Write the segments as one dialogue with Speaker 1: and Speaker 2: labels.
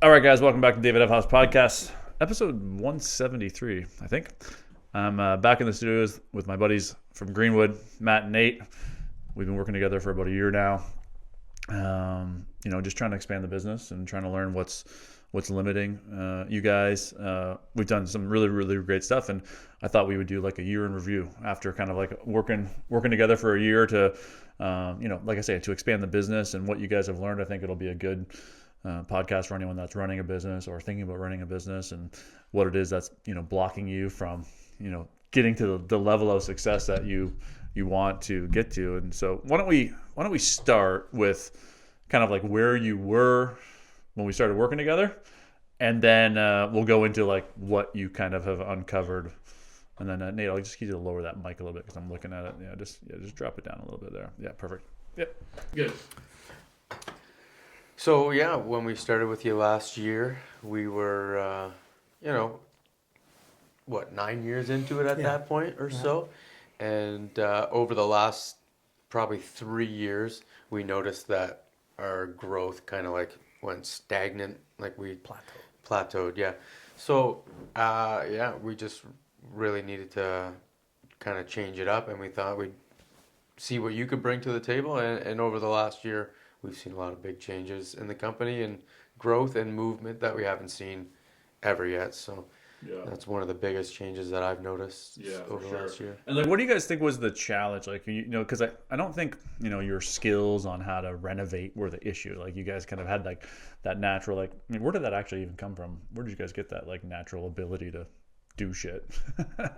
Speaker 1: All right, guys, welcome back to David F. House Podcast, episode 173, I think. I'm back in the studios with my buddies from Greenwood, Matt and Nate. We've been working together for about a year now. Just trying to expand the business and trying to learn what's limiting you guys. We've done some really, really great stuff, and I thought we would do like a year in review after kind of like working together for a year to, like I say, to expand the business and what you guys have learned. I think it'll be a good podcast for anyone that's running a business or thinking about running a business, and what it is that's blocking you from getting to the level of success that you want to get to. And so why don't we start with kind of like where you were when we started working together, and then we'll go into like what you kind of have uncovered. And then Nate, I'll just get you to lower that mic a little bit because I'm looking at it. Just drop it down a little bit there. Yeah, perfect. Yep, good.
Speaker 2: So yeah, when we started with you last year, we were, 9 years into it at that point or so. And over the last probably 3 years, we noticed that our growth kind of like went stagnant, like we plateaued. Yeah. So we just really needed to kind of change it up, and we thought we'd see what you could bring to the table. And over the last year, we've seen a lot of big changes in the company and growth and movement that we haven't seen ever yet. So that's one of the biggest changes that I've noticed over the last year.
Speaker 1: And like, what do you guys think was the challenge? Like, because I don't think, your skills on how to renovate were the issue. Like, you guys kind of had like that natural, like, I mean, where did that actually even come from? Where did you guys get that like natural ability to do shit?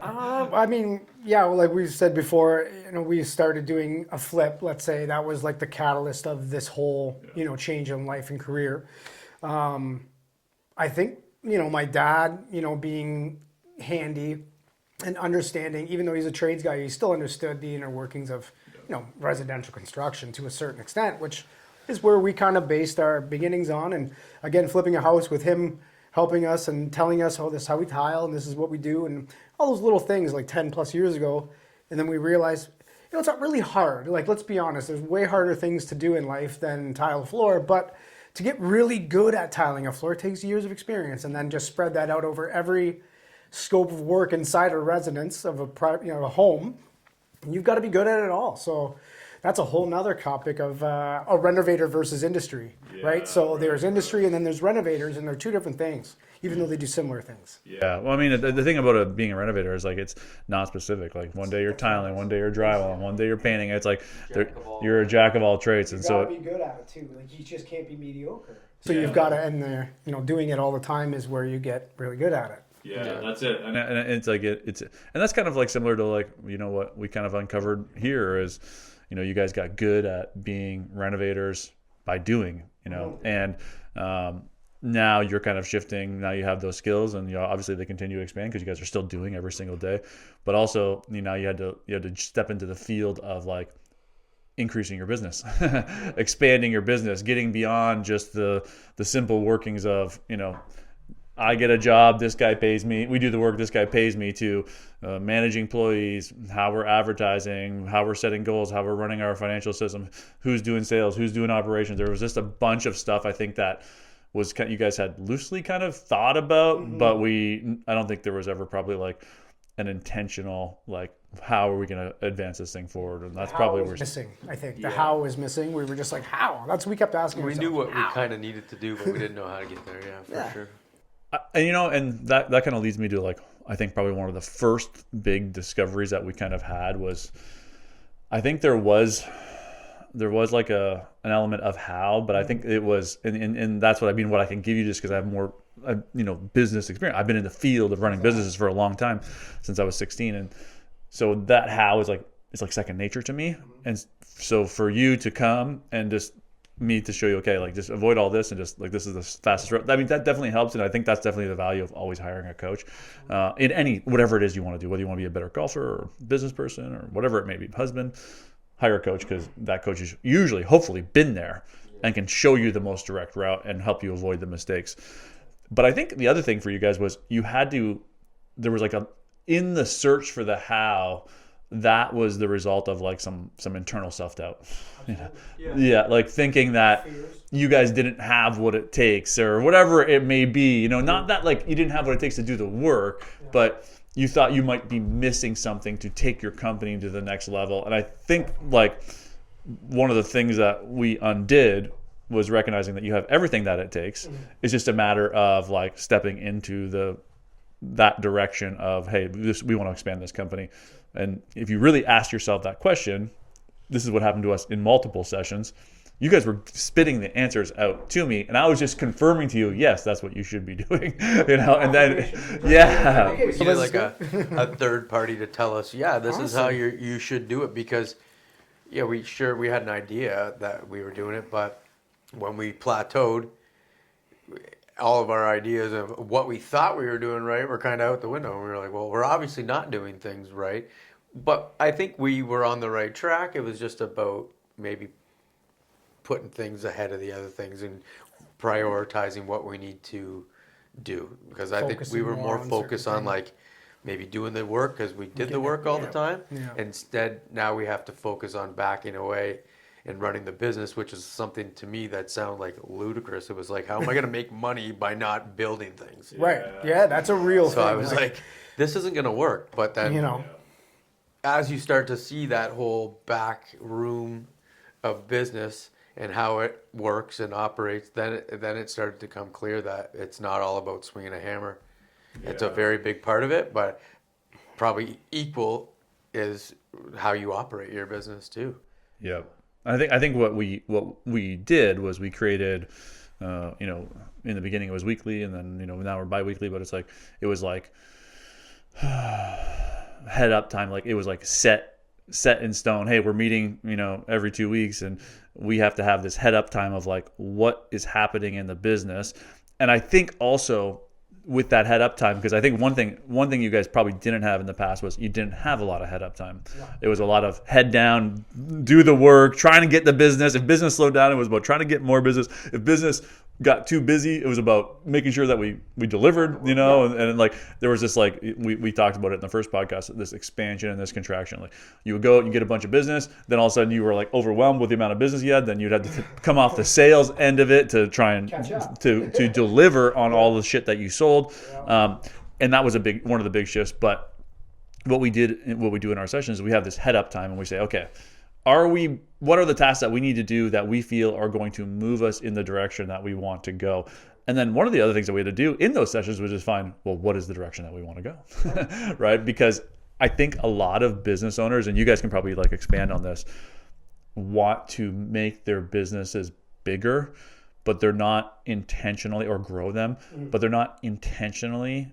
Speaker 3: Like we've said before, we started doing a flip, let's say. That was like the catalyst of this whole, change in life and career. I think, my dad, being handy and understanding, even though he's a trades guy, he still understood the inner workings of, residential construction to a certain extent, which is where we kind of based our beginnings on. And again, flipping a house with him helping us and telling us, this is how we tile and this is what we do, and all those little things like 10 plus years ago. And then we realized, it's not really hard. Like, let's be honest, there's way harder things to do in life than tile a floor. But to get really good at tiling a floor takes years of experience, and then just spread that out over every scope of work inside a residence of a home. And you've got to be good at it all. So that's a whole nother topic of a renovator versus industry, right? So there's industry and then there's renovators, and they're two different things, even though they do similar things.
Speaker 1: Yeah, well, I mean, the thing about being a renovator is like it's not specific. Like one day you're tiling, one day you're drywalling, one day you're painting. It's like you're a jack of all trades, and so
Speaker 3: you gotta be good at it too. Like, you just can't be mediocre. So you've got to, and doing it all the time is where you get really good at it.
Speaker 1: Yeah, that's it. And it's like and that's kind of like similar to like what we kind of uncovered here is. You guys got good at being renovators by doing, and now you're kind of shifting. Now you have those skills, and obviously they continue to expand because you guys are still doing every single day. But also, you had to step into the field of like increasing your business, expanding your business, getting beyond just the simple workings of I get a job, this guy pays me, we do the work, this guy pays me, to managing employees, how we're advertising, how we're setting goals, how we're running our financial system, who's doing sales, who's doing operations. There was just a bunch of stuff I think that was you guys had loosely kind of thought about, but I don't think there was ever probably like an intentional like how are we going to advance this thing forward, and that's probably where
Speaker 3: missing. I think the how was missing. We were just like, how? That's what we kept asking.
Speaker 2: We knew what we kind of needed to do, but we didn't know how to get there. Yeah, for sure.
Speaker 1: And that kind of leads me to like I think probably one of the first big discoveries that we kind of had was I think there was like an element of how, but I think it was and that's what I mean. What I can give you just because I have more business experience. I've been in the field of running businesses for a long time since I was 16, and so that how is like it's like second nature to me. And so for you to come and just me to show you, okay, like just avoid all this and just like this is the fastest route. I mean, that definitely helps, and I think that's definitely the value of always hiring a coach in any whatever it is you want to do, whether you want to be a better golfer or business person or whatever it may be, husband. Hire a coach because that coach is usually, hopefully, been there and can show you the most direct route and help you avoid the mistakes. But I think the other thing for you guys was there was like in the search for the how, that was the result of like some internal self-doubt. Yeah, like thinking that you guys didn't have what it takes or whatever it may be, not that like you didn't have what it takes to do the work, but you thought you might be missing something to take your company to the next level. And I think like one of the things that we undid was recognizing that you have everything that it takes. It's just a matter of like stepping into that direction of, hey, we want to expand this company. And if you really ask yourself that question, this is what happened to us in multiple sessions. You guys were spitting the answers out to me, and I was just confirming to you, yes, that's what you should be doing. And then, yeah.
Speaker 2: We needed like a third party to tell us, this is how you should do it, because we had an idea that we were doing it, but when we plateaued, all of our ideas of what we thought we were doing right were kind of out the window. And we were like, well, we're obviously not doing things right. But I think we were on the right track. It was just about maybe putting things ahead of the other things and prioritizing what we need to do. Because I think we were more focused on like maybe doing the work because we did the work all the time. Yeah. Instead, now we have to focus on backing away and running the business, which is something to me that sounded like ludicrous. It was like, how am I going to make money by not building things?
Speaker 3: Right. Yeah, that's a real thing.
Speaker 2: So I was like, this isn't going to work. But then, as you start to see that whole back room of business and how it works and operates, then it started to come clear that it's not all about swinging a hammer. Yeah. It's a very big part of it, but probably equal is how you operate your business too.
Speaker 1: Yeah. I think what we did was we created, in the beginning it was weekly, and then now we're bi-weekly, but it was like head up time, like it was like set in stone. Hey, we're meeting every 2 weeks, and we have to have this head up time of like what is happening in the business. And I think also with that head up time, because I think one thing you guys probably didn't have in the past was you didn't have a lot of head up time. Yeah. It was a lot of head down, do the work, trying to get the business. If business slowed down, it was about trying to get more business. If business got too busy, it was about making sure that we delivered, and like there was this like we talked about it in the first podcast, this expansion and this contraction. Like you would go, you get a bunch of business, then all of a sudden you were like overwhelmed with the amount of business you had, then you'd have to come off the sales end of it to try and to deliver on all the shit that you sold. And that was one of the big shifts. But what we do in our sessions is we have this head up time and we say, okay, what are the tasks that we need to do that we feel are going to move us in the direction that we want to go? And then one of the other things that we had to do in those sessions was just find, well, what is the direction that we want to go? Right? Because I think a lot of business owners, and you guys can probably like expand on this, want to make their businesses bigger, but they're not intentionally, or grow them, but they're not intentionally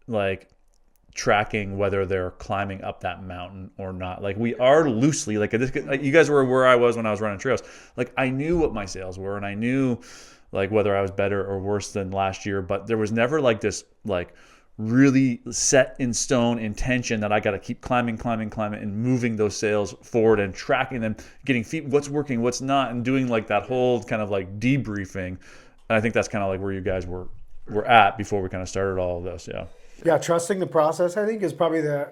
Speaker 1: like tracking whether they're climbing up that mountain or not. Like we are loosely, like you guys were where I was when I was running trails. Like I knew what my sales were, and I knew like whether I was better or worse than last year, but there was never like this like really set in stone intention that I got to keep climbing and moving those sales forward and tracking them, getting what's working, what's not, and doing like that whole kind of like debriefing. And I think that's kind of like where you guys were at before we kind of started all of this.
Speaker 3: Yeah, trusting the process, I think, is probably a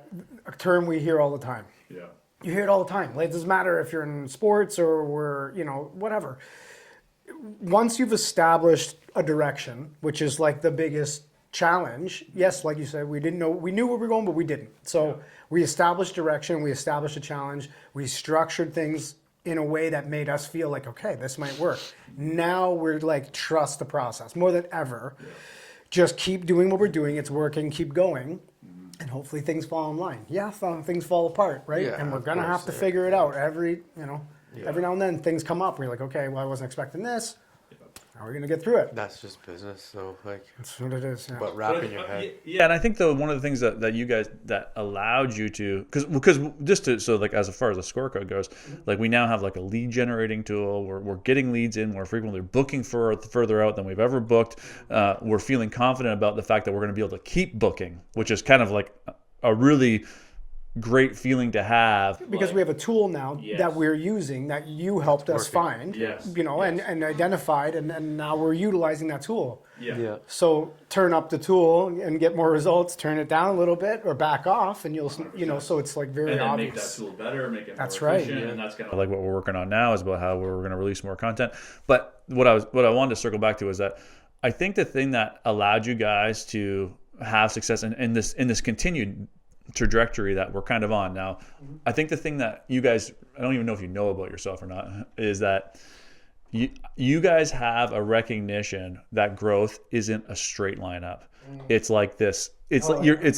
Speaker 3: term we hear all the time.
Speaker 1: Yeah.
Speaker 3: You hear it all the time. Like, it doesn't matter if you're in sports or whatever. Once you've established a direction, which is like the biggest challenge, yes, like you said, we knew where we were going, but we didn't. So we established direction, we established a challenge, we structured things in a way that made us feel like, okay, this might work. Now we're like, trust the process more than ever. Yeah. Just keep doing what we're doing. It's working. Keep going. And hopefully things fall in line. Yeah, things fall apart, right? Yeah, and we're going to have to figure it out. Every now and then things come up. We're like, okay, well, I wasn't expecting this. How are we going to get through it?
Speaker 2: That's just business. So like,
Speaker 3: that's what it is. Yeah.
Speaker 2: But wrapping your head.
Speaker 1: Yeah, and I think though one of the things that you guys that allowed you to, because just to, so like as far as the scorecard goes, like we now have like a lead generating tool. We're getting leads in more frequently, booking further out than we've ever booked. We're feeling confident about the fact that we're going to be able to keep booking, which is kind of like a really great feeling to have,
Speaker 3: because we have a tool now that we're using that you helped us find, and identified, and now we're utilizing that tool.
Speaker 2: Yeah.
Speaker 3: So turn up the tool and get more results, turn it down a little bit or back off, and you'll, so it's like very
Speaker 1: and then
Speaker 3: obvious.
Speaker 1: make that tool better, make it
Speaker 3: That's
Speaker 1: more
Speaker 3: right.
Speaker 1: efficient, and that's kind of like what we're working on now is about how we're going to release more content. But what I wanted to circle back to is that I think the thing that allowed you guys to have success in this continued trajectory that we're kind of on now, I think the thing that you guys, I don't even know if you know about yourself or not, is that you guys have a recognition that growth isn't a straight line up. It's like this. It's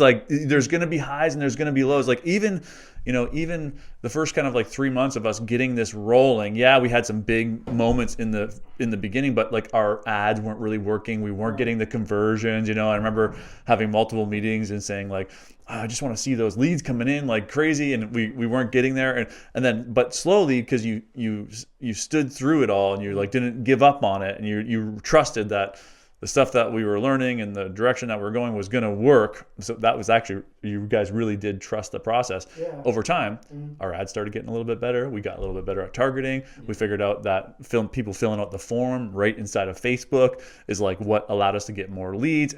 Speaker 1: like there's going to be highs and there's going to be lows. Like even the first kind of like 3 months of us getting this rolling, yeah, we had some big moments in the beginning, but like our ads weren't really working. We weren't getting the conversions. I remember having multiple meetings and saying like, I just want to see those leads coming in like crazy, and we weren't getting there. And then, but slowly, because you stood through it all and you like didn't give up on it, and you trusted that the stuff that we were learning and the direction that we're going was going to work. So that was actually, you guys really did trust the process. Over time, our ads started getting a little bit better. We got a little bit better at targeting. We figured out that people filling out the form right inside of Facebook is like what allowed us to get more leads.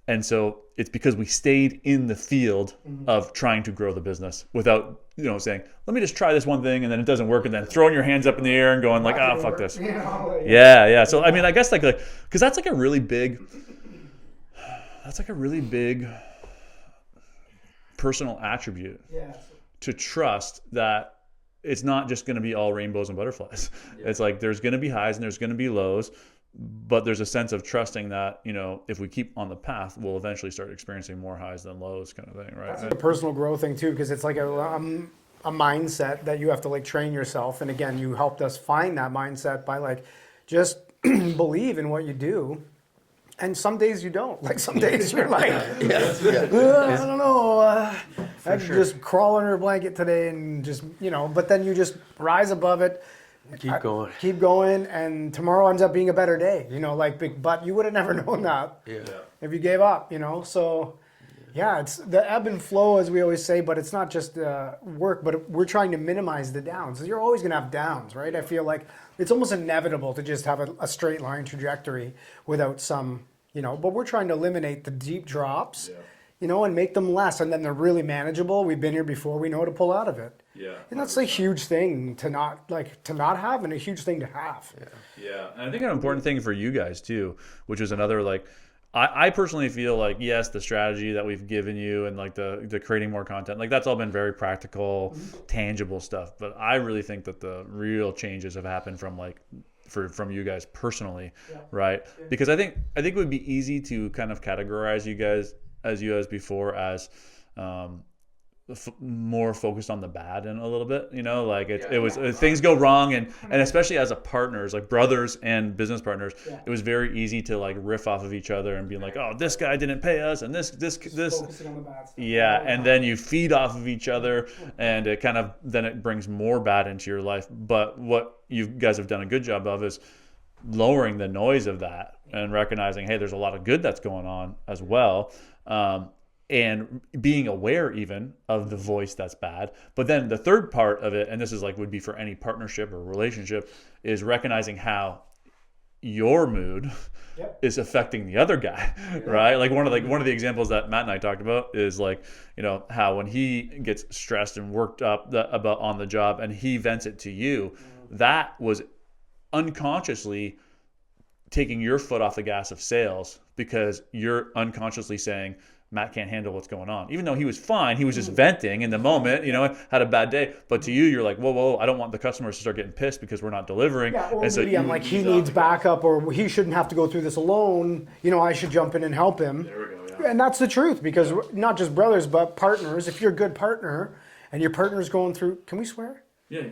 Speaker 1: And so it's because we stayed in the field of trying to grow the business without, saying, let me just try this one thing and then it doesn't work, and then throwing your hands up in the air and going like, fuck this. Yeah. So I mean, I guess like, because that's like a really big personal attribute to trust that it's not just going to be all rainbows and butterflies. It's like there's going to be highs and there's going to be lows. But there's a sense of trusting that, if we keep on the path, we'll eventually start experiencing more highs than lows kind of thing, right?
Speaker 3: That's like a personal growth thing too, because it's like a mindset that you have to like train yourself. And again, you helped us find that mindset by like just believe in what you do. And some days you don't. Like some days you're like, I don't know. I can just crawl under a blanket today and just, but then you just rise above it. Keep going, and tomorrow ends up being a better day. But you would have never known that if you gave up. So it's the ebb and flow, as we always say. But it's not just work, but we're trying to minimize the downs. You're always gonna have downs, right? I feel like it's almost inevitable to just have a straight line trajectory without some, But we're trying to eliminate the deep drops, and make them less, and then they're really manageable. We've been here before. We know how to pull out of it. And that's a huge thing to not have, and a huge thing to have.
Speaker 1: And I think an important thing for you guys too, which is another like, I personally feel like, yes, the strategy that we've given you and like the creating more content, like that's all been very practical, tangible stuff. But I really think that the real changes have happened from like from you guys personally, right? Because I think it would be easy to kind of categorize you guys as before as more focused on the bad in a little bit, like it was things go wrong, and especially as a partners, like brothers and business partners, it was very easy to like riff off of each other and be like, oh, this guy didn't pay us, and this
Speaker 3: Focusing on the bad stuff.
Speaker 1: and then you feed off of each other, and it kind of then it brings more bad into your life. But what you guys have done a good job of is lowering the noise of that and recognizing, hey, there's a lot of good that's going on as well. And being aware even of the voice that's bad. But then the third part of it, and this is like would be for any partnership or relationship, is recognizing how your mood is affecting the other guy, right? Like one of the examples that Matt and I talked about is like, how when he gets stressed and worked up about on the job and he vents it to you, that was unconsciously taking your foot off the gas of sales, because you're unconsciously saying, Matt can't handle what's going on. Even though he was fine, he was just venting in the moment, had a bad day. But to you, you're like, whoa, I don't want the customers to start getting pissed because we're not delivering.
Speaker 3: Yeah, or
Speaker 1: and so
Speaker 3: maybe I'm like, he needs backup, or he shouldn't have to go through this alone. I should jump in and help him.
Speaker 1: There we go, yeah.
Speaker 3: And that's the truth, because we're not just brothers, but partners. If you're a good partner and your partner's going through, can we swear?
Speaker 1: Yeah,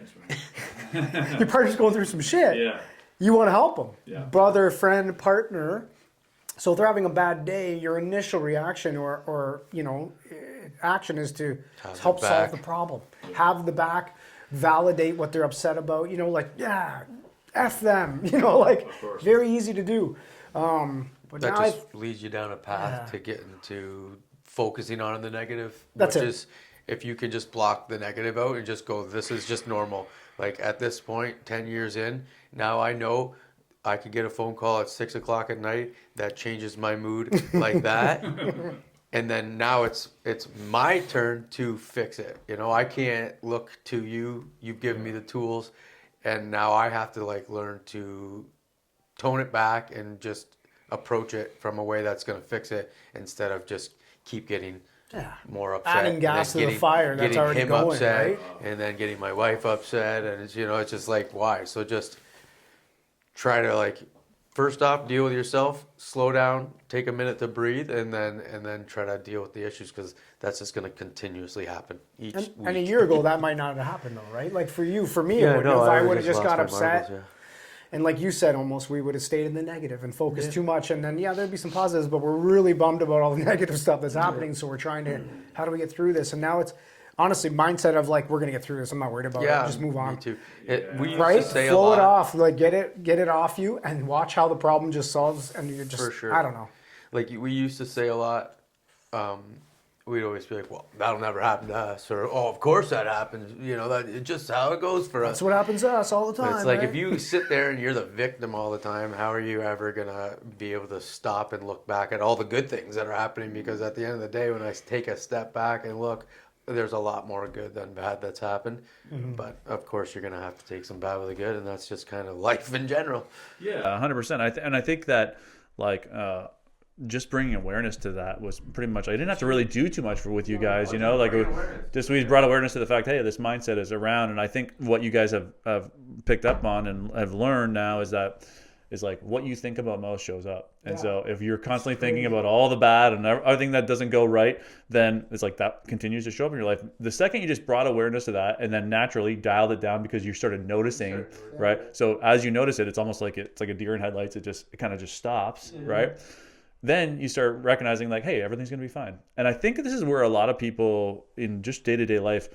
Speaker 3: Your partner's going through some shit.
Speaker 1: Yeah.
Speaker 3: You want to help them.
Speaker 1: Yeah.
Speaker 3: Brother, friend, partner. So if they're having a bad day, your initial reaction or action is to help solve the problem. Have the back, validate what they're upset about. F them. Very easy to do. But
Speaker 2: That
Speaker 3: now
Speaker 2: just leads you down a path to get into focusing on the negative.
Speaker 3: That's
Speaker 2: which
Speaker 3: it.
Speaker 2: is, if you can just block the negative out and just go, this is just normal. Like at this point, 10 years in, now I know I could get a phone call at 6 o'clock at night that changes my mood like that. And then now it's my turn to fix it. You know, I can't look to you. You've given me the tools, and now I have to like learn to tone it back and just approach it from a way that's going to fix it instead of just keep getting more upset.
Speaker 3: Adding gas to the fire that's already
Speaker 2: him
Speaker 3: going,
Speaker 2: upset,
Speaker 3: right?
Speaker 2: and then getting my wife upset, and it's, you know, it's just like, why? So just try to like, first off, deal with yourself, slow down, take a minute to breathe, and then try to deal with the issues, because that's just going to continuously happen each week.
Speaker 3: And a year ago, that might not have happened though, right? Like for you, for me,
Speaker 2: Yeah,
Speaker 3: it would
Speaker 2: no,
Speaker 3: if I
Speaker 2: I
Speaker 3: would have just
Speaker 2: lost
Speaker 3: got
Speaker 2: my
Speaker 3: upset.
Speaker 2: marbles,
Speaker 3: And like you said, almost we would have stayed in the negative and focused too much. And then, there'd be some positives, but we're really bummed about all the negative stuff that's happening. So we're trying to, how do we get through this? And now it's honestly mindset of like, we're going to get through this. I'm not worried about it. Just move on.
Speaker 2: Me too. We used
Speaker 3: Right?
Speaker 2: to say
Speaker 3: Flow
Speaker 2: a lot.
Speaker 3: it off. Like get it off you and watch how the problem just solves. And you're just,
Speaker 2: For sure.
Speaker 3: I don't know.
Speaker 2: Like we used to say a lot. We'd always be like, "Well, that'll never happen to us," or "Oh, of course that happens." You know, that it's just how it goes for us.
Speaker 3: That's what happens to us all the time.
Speaker 2: It's like
Speaker 3: right?
Speaker 2: if you sit there and you're the victim all the time, how are you ever gonna be able to stop and look back at all the good things that are happening? Because at the end of the day, when I take a step back and look, there's a lot more good than bad that's happened. But of course, you're gonna have to take some bad with the good, and that's just kind of life in general.
Speaker 1: Yeah, 100%. And I think that like just bringing awareness to that was pretty much. I didn't have to really do too much with you guys, you know. Like we brought awareness to the fact, hey, this mindset is around, and I think what you guys have picked up on and have learned now is that. Is like what you think about most shows up. And so if you're constantly thinking about all the bad and everything that doesn't go right, then it's like that continues to show up in your life. The second you just brought awareness to that and then naturally dialed it down because you started noticing, right? So as you notice it, it's almost like it's like a deer in headlights. It kind of just stops, right? Then you start recognizing like, hey, everything's going to be fine. And I think this is where a lot of people in just day-to-day life,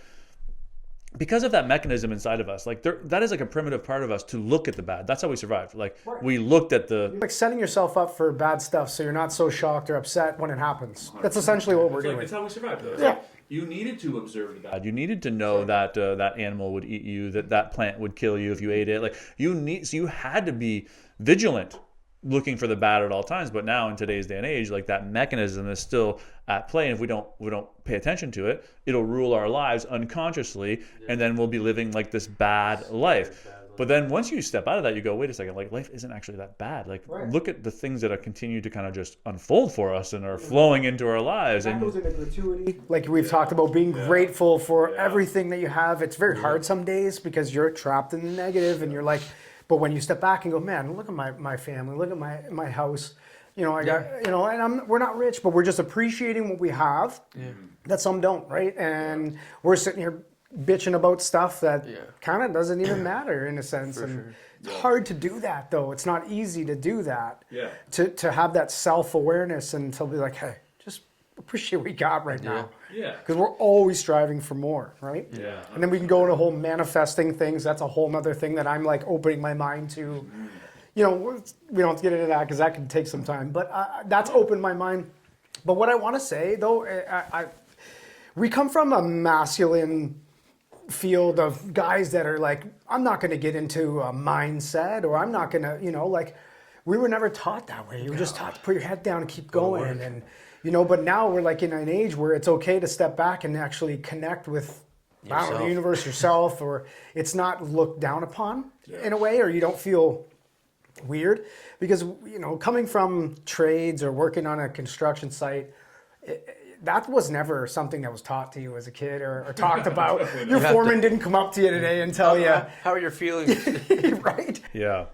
Speaker 1: because of that mechanism inside of us, like that is like a primitive part of us to look at the bad. That's how we survived. Like we looked at the
Speaker 3: like setting yourself up for bad stuff so you're not so shocked or upset when it happens. That's essentially what we're doing.
Speaker 1: It's how we survived. Though.
Speaker 3: Yeah.
Speaker 1: You needed to observe the bad. You needed to know that that animal would eat you, that plant would kill you if you ate it. Like so you had to be vigilant, looking for the bad at all times. But now in today's day and age, like that mechanism is still at play, and if we don't pay attention to it, it'll rule our lives unconsciously, and then we'll be living like this bad life. But then once you step out of that, you go, wait a second, like life isn't actually that bad. Like look at the things that are continue to kind of just unfold for us and are flowing into our lives.
Speaker 3: That goes into gratuity. Like we've talked about being grateful for everything that you have. It's very hard some days because you're trapped in the negative and you're like, but when you step back and go, man, look at my family, look at my house. You know, I got, you know, and we're not rich, but we're just appreciating what we have. That some don't, right? And we're sitting here bitching about stuff that kind of doesn't even matter in a sense. It's hard to do that though. It's not easy to do that. To have that self-awareness and to be like, hey, just appreciate what we got right now. Because we're always striving for more, right? And then we can go into whole manifesting things. That's a whole nother thing that I'm like opening my mind to. You know, we don't have to get into that because that can take some time. But that's opened my mind. But what I want to say, though, we come from a masculine field of guys that are like, I'm not going to get into a mindset, or I'm not going to, you know, like, we were never taught that way. You were just taught to put your head down and keep going. And, you know, but now we're like in an age where it's okay to step back and actually connect with I don't know, the universe, yourself, or it's not looked down upon in a way, or you don't feel weird, because you know, coming from trades or working on a construction site, that was never something that was taught to you as a kid or talked about. Your foreman didn't come up to you today and tell you
Speaker 2: how are your feelings.
Speaker 3: Right?
Speaker 1: Yeah,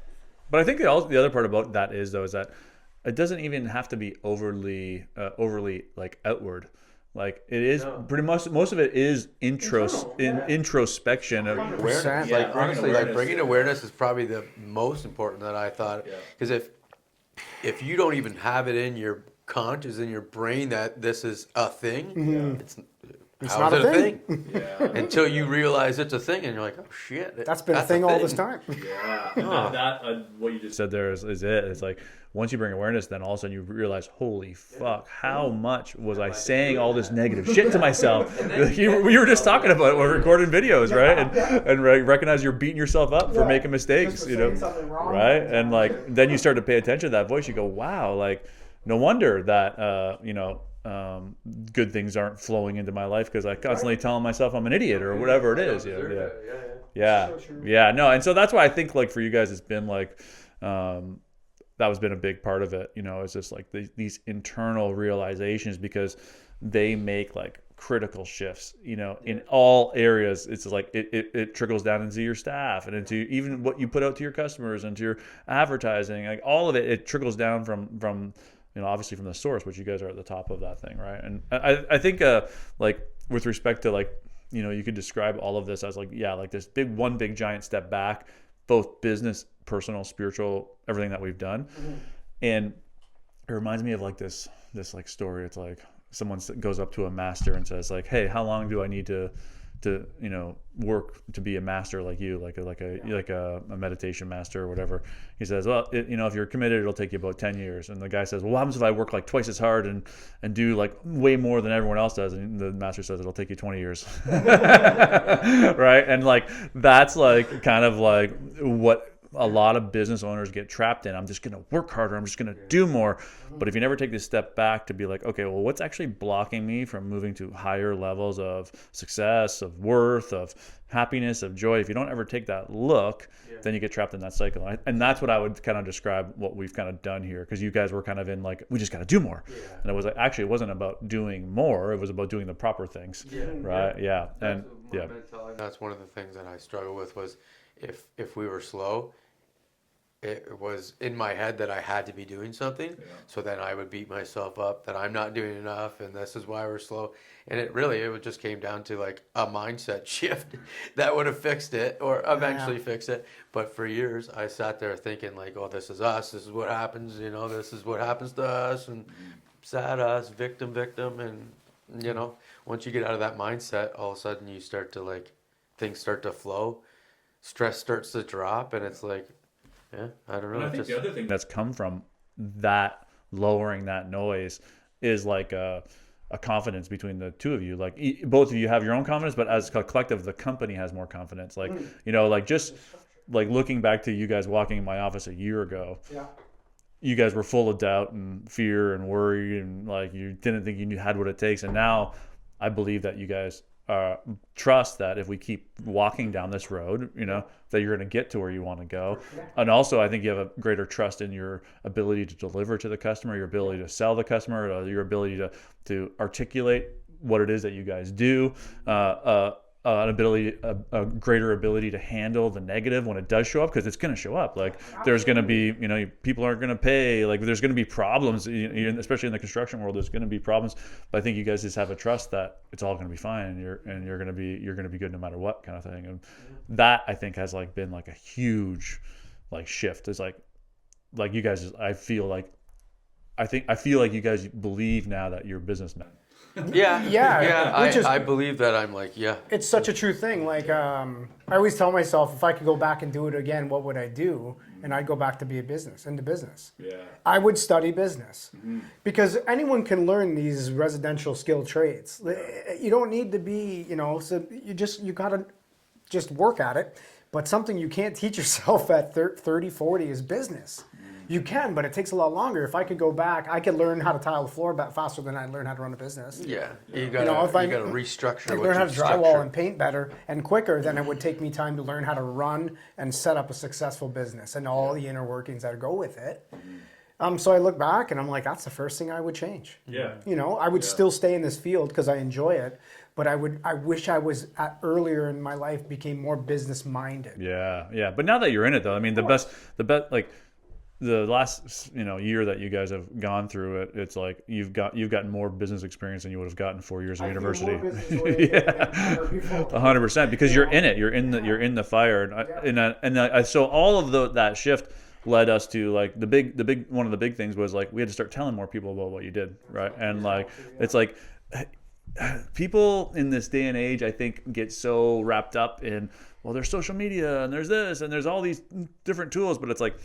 Speaker 1: but I think the other part about that is that it doesn't even have to be overly like outward. Like it is pretty much, most of it is introspection of
Speaker 2: awareness. Like honestly, like bringing awareness is probably the most important that I thought. Because if you don't even have it in your conscious, in your brain, that this is a thing, it's
Speaker 3: It's
Speaker 2: How
Speaker 3: not
Speaker 2: is
Speaker 3: a
Speaker 2: it
Speaker 3: thing.
Speaker 1: Yeah.
Speaker 2: Until you realize it's a thing, and you're like, oh shit,
Speaker 3: That's been a thing all this time.
Speaker 1: Yeah. What you just said there is it. It's like once you bring awareness, then all of a sudden you realize, holy fuck, how much was I saying all this negative shit to myself? We were just talking about it. We're recording videos, right? And recognize you're beating yourself up for making mistakes, you know, right? And like then you start to pay attention to that voice. You go, wow, like no wonder that good things aren't flowing into my life because I constantly telling myself I'm an idiot or whatever it is. Yeah. No, and so that's why I think like for you guys, it's been like that has been a big part of it. You know, it's just like these internal realizations because they make like critical shifts. You know, in all areas. It's like it trickles down into your staff and into even what you put out to your customers and to your advertising. Like all of it, it trickles down from obviously from the source, which you guys are at the top of that thing, right? And I think like with respect to like, you could describe all of this as like, like this big giant step back, both business, personal, spiritual, everything that we've done. Mm-hmm. And it reminds me of like this like story. It's like someone goes up to a master and says like, hey, how long do I need to work to be a master like you, like a meditation master or whatever? He says, well, if you're committed, it'll take you about 10 years. And the guy says, well, what happens if I work like twice as hard and do like way more than everyone else does? And the master says, it'll take you 20 years. Right. And like, that's like kind of like what a lot of business owners get trapped in. I'm just going to work harder. I'm just going to do more. But if you never take this step back to be like, okay, well, what's actually blocking me from moving to higher levels of success, of worth, of happiness, of joy? If you don't ever take that look, then you get trapped in that cycle. And that's what I would kind of describe what we've kind of done here. Because you guys were kind of in like, we just got to do more. Yeah. And it was like, actually, it wasn't about doing more. It was about doing the proper things. Yeah. Right. Yeah. And
Speaker 2: that's one of the things that I struggle with was if we were slow, it was in my head that I had to be doing something. Yeah. So then I would beat myself up that I'm not doing enough and this is why we're slow. And it just came down to like a mindset shift that would have fixed it or eventually fix it. But for years I sat there thinking like, oh, this is us. This is what happens. This is what happens to us and sad us, victim. And, once you get out of that mindset, all of a sudden you start to like, things start to flow. Stress starts to drop and it's like, yeah, I don't know.
Speaker 1: And I think the other thing that's come from that lowering that noise is like a confidence between the two of you. Like both of you have your own confidence, but as a collective, the company has more confidence. Like, like just like looking back to you guys walking in my office a year ago, you guys were full of doubt and fear and worry and like you didn't think you had what it takes. And now I believe that you guys trust that if we keep walking down this road, that you're going to get to where you want to go. And also, I think you have a greater trust in your ability to deliver to the customer, your ability to sell the customer, your ability to articulate what it is that you guys do, a greater ability to handle the negative when it does show up, because it's going to show up. Like there's going to be, people aren't going to pay. Like there's going to be problems, especially in the construction world. There's going to be problems, but I think you guys just have a trust that it's all going to be fine, and you're going to be good no matter what, kind of thing. And that I think has like been like a huge like shift. It's like you guys. I feel like you guys believe now that you're businessmen.
Speaker 2: I believe that. I'm like,
Speaker 3: it's such a true thing. Like I always tell myself, if I could go back and do it again, what would I do? And I'd go back to be into business. I would study business, because anyone can learn these residential skill trades. You don't need to be, so you gotta just work at it. But something you can't teach yourself at 30, 40 is business. You can, but it takes a lot longer. If I could go back, I could learn how to tile the floor faster than I'd learn how to run a business.
Speaker 2: Yeah, you gotta restructure.
Speaker 3: I learn how to drywall and paint better and quicker than it would take me time to learn how to run and set up a successful business and all the inner workings that go with it. So I look back and I'm like, that's the first thing I would change.
Speaker 1: Yeah.
Speaker 3: I would still stay in this field because I enjoy it, but I wish I was earlier in my life became more business minded.
Speaker 1: Yeah. But now that you're in it though, I mean, the best, like, the last year that you guys have gone through it, it's like you've gotten more business experience than you would have gotten 4 years of university. 100%, because you're in it. You're in the fire, and so all of that shift led us to like the big one of the big things was like we had to start telling more people about what you did, right? And like it's like people in this day and age, I think, get so wrapped up in, well, there's social media and there's this and there's all these different tools, but it's like,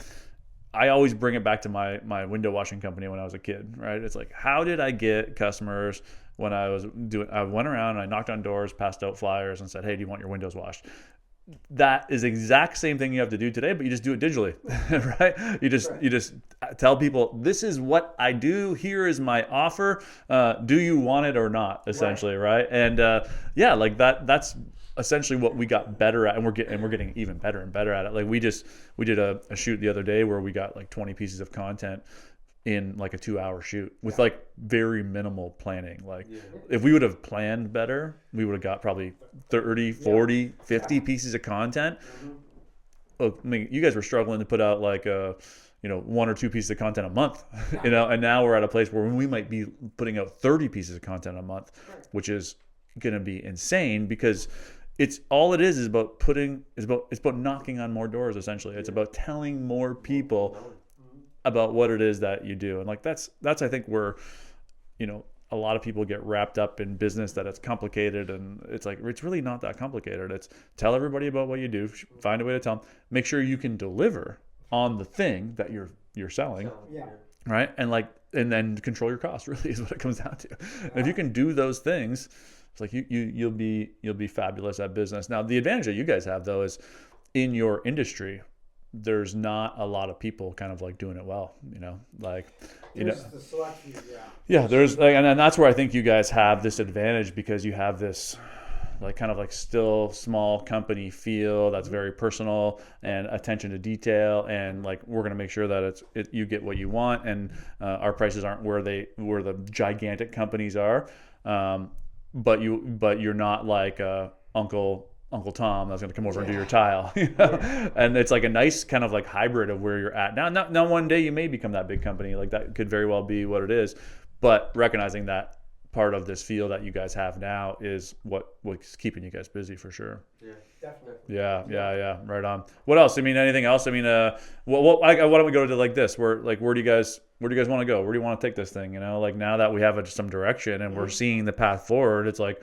Speaker 1: I always bring it back to my window washing company when I was a kid, right? It's like, how did I get customers when I went around and I knocked on doors, passed out flyers and said, hey, do you want your windows washed? That is the exact same thing you have to do today, but you just do it digitally, right? You just tell people, this is what I do. Here is my offer. Do you want it or not? Essentially, right? And yeah, like that's essentially what we got better at, and we're getting even better and better at it. Like we did a shoot the other day where we got like 20 pieces of content in like a 2-hour shoot with like very minimal planning. Like if we would have planned better, we would have got probably 30, 40, 50 pieces of content. I mean, you guys were struggling to put out like 1 or 2 pieces of content a month, and now we're at a place where we might be putting out 30 pieces of content a month, which is going to be insane because it's about knocking on more doors. Essentially, it's about telling more people about what it is that you do. And like that's I think where a lot of people get wrapped up in business, that it's complicated, and it's like, it's really not that complicated. It's tell everybody about what you do, find a way to tell them, make sure you can deliver on the thing that you're selling, right? And then control your costs, really, is what it comes down to. And if you can do those things, it's like you'll be fabulous at business. Now the advantage that you guys have though is in your industry, there's not a lot of people kind of like doing it well, the select few, there's like, and that's where I think you guys have this advantage, because you have this like kind of like still small company feel that's very personal and attention to detail, and like we're going to make sure that you get what you want, and our prices aren't where the gigantic companies are, but you're not like Uncle Tom that's going to come over and do your tile, and it's like a nice kind of like hybrid of where you're at now. Now, one day you may become that big company, like that could very well be what it is, but recognizing that part of this feel that you guys have now is what's keeping you guys busy for sure.
Speaker 2: Yeah, definitely.
Speaker 1: Yeah. Right on. What else? I mean, anything else? I mean, why don't we go to like this? Where do you guys want to go? Where do you want to take this thing? Like now that we have some direction and we're seeing the path forward, it's like,